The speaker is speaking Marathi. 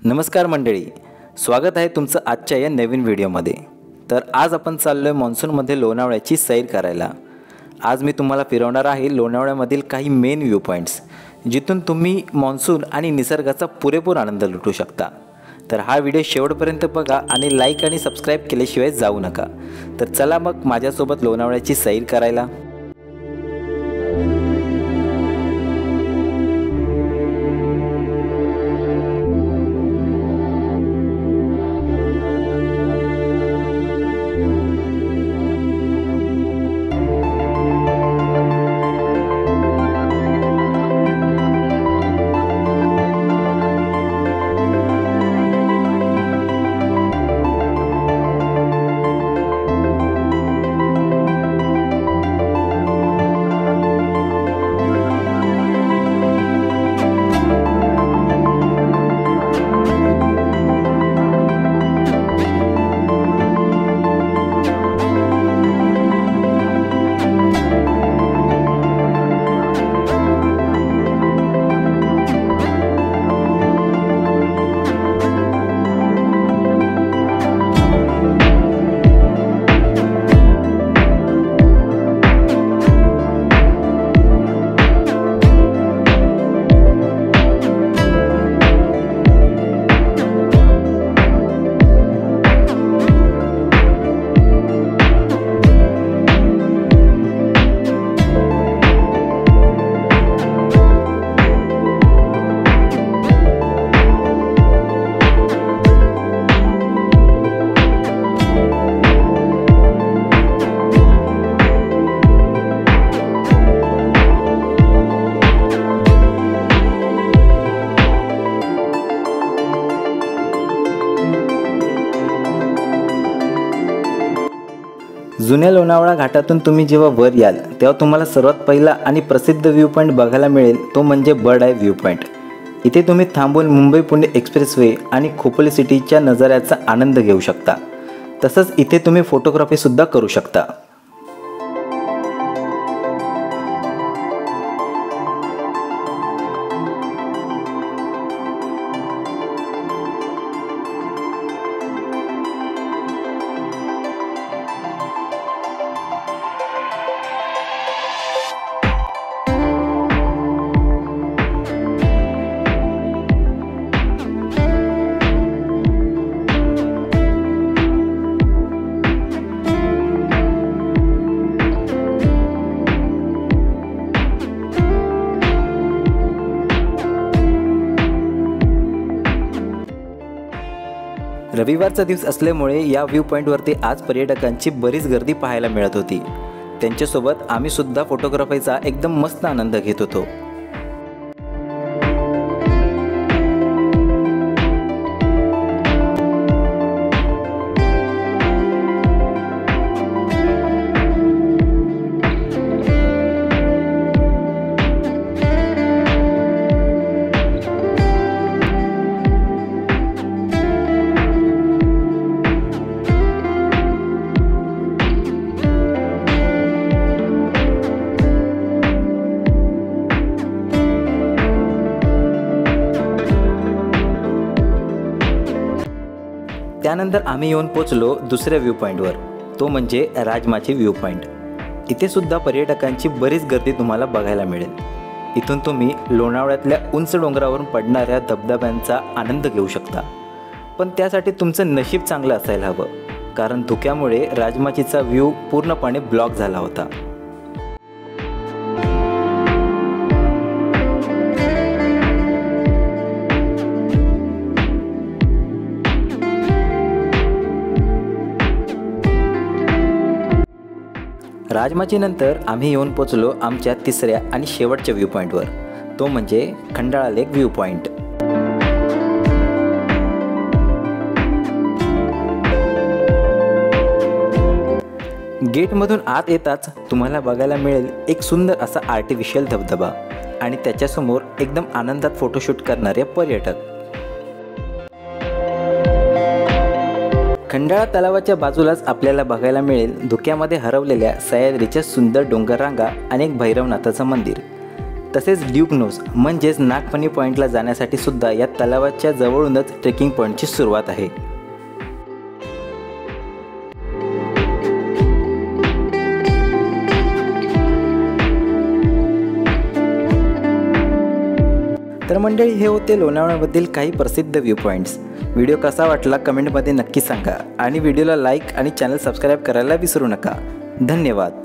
नमस्कार मंडळी, स्वागत आहे तुमचं आजच्या या नवीन व्हिडिओमध्ये। तर आज आपण चाललोय मॉन्सूनमध्ये लोणावळ्याची सैर करायला। आज मी तुम्हाला फिरवणार आहे लोणावळ्यामधील काही मेन व्ह्यू पॉइंट्स, जिथून तुम्ही मॉन्सून आणि निसर्गाचा पुरेपूर आनंद लुटू शकता। तर हा व्हिडिओ शेवटपर्यंत बघा आणि लाईक आणि सबस्क्राईब केल्याशिवाय जाऊ नका। तर चला मग माझ्यासोबत लोणावळ्याची सैर करायला। जुन्या लोणावळा घाटातून तुम्ही जेव्हा वर याल तेव्हा तुम्हाला सर्वात पहिला आणि प्रसिद्ध व्ह्यू पॉइंट बघायला मिळेल, तो म्हणजे बर्ड आय व्ह्यू पॉइंट। इथे तुम्ही थांबून मुंबई पुणे एक्सप्रेसवे आणि खोपोली सिटीच्या नजाऱ्याचा आनंद घेऊ शकता। तसंच इथे तुम्ही फोटोग्राफी सुद्धा करू शकता। रविवारचा दिवस असल्यामुळे या व्ह्यू पॉइंटवरती आज पर्यटकांची बरीच गर्दी पाहायला मिळत होती। त्यांच्यासोबत आम्ही सुद्धा फोटोग्राफीचा एकदम मस्त आनंद घेत होतो। त्यानंतर आम्ही येऊन पोचलो दुसऱ्या व्ह्यू पॉइंटवर, तो म्हणजे राजमाची व्ह्यू पॉइंट। इथे सुद्धा पर्यटकांची बरीच गर्दी तुम्हाला बघायला मिळेल। इथून तुम्ही लोणावळ्यातल्या उंच डोंगरावरून पडणाऱ्या धबधब्यांचा आनंद घेऊ शकता। पण त्यासाठी तुमचं नशीब चांगलं असायला हवं, कारण धुक्यामुळे राजमाचीचा व्ह्यू पूर्णपणे ब्लॉक झाला होता। राजमाची नंतर आम्ही येऊन पोचलो आमच्या तिसऱ्या आणि शेवटच्या व्ह्यू पॉइंटवर, तो म्हणजे खंडाळा लेक व्ह्यू पॉइंट। गेटमधून आत येताच तुम्हाला बघायला मिळेल एक सुंदर असा आर्टिफिशियल धबधबा आणि त्याच्यासमोर एकदम आनंदात फोटोशूट करणारे पर्यटक। खंडाळा तलावाच्या बाजूलाच आपल्याला बघायला मिळेल धुक्यामध्ये हरवलेल्या सह्याद्रीच्या सुंदर डोंगररांगा आणि एक भैरवनाथाचं मंदिर। तसेच ड्यूक नोज म्हणजेच नागफणी पॉईंटला जाण्यासाठी सुद्धा या तलावाच्या जवळूनच ट्रेकिंग पॉईंटची सुरुवात आहे। तर मंडळी, हे होते लोणावळ्यामधील काही प्रसिद्ध व्ह्यू पॉईंट्स। व्हिडिओ कसा वाटला कमेंटमध्ये नक्की सांगा आणि व्हिडिओला लाईक आणि चॅनल सबस्क्राईब करायला विसरू नका। धन्यवाद।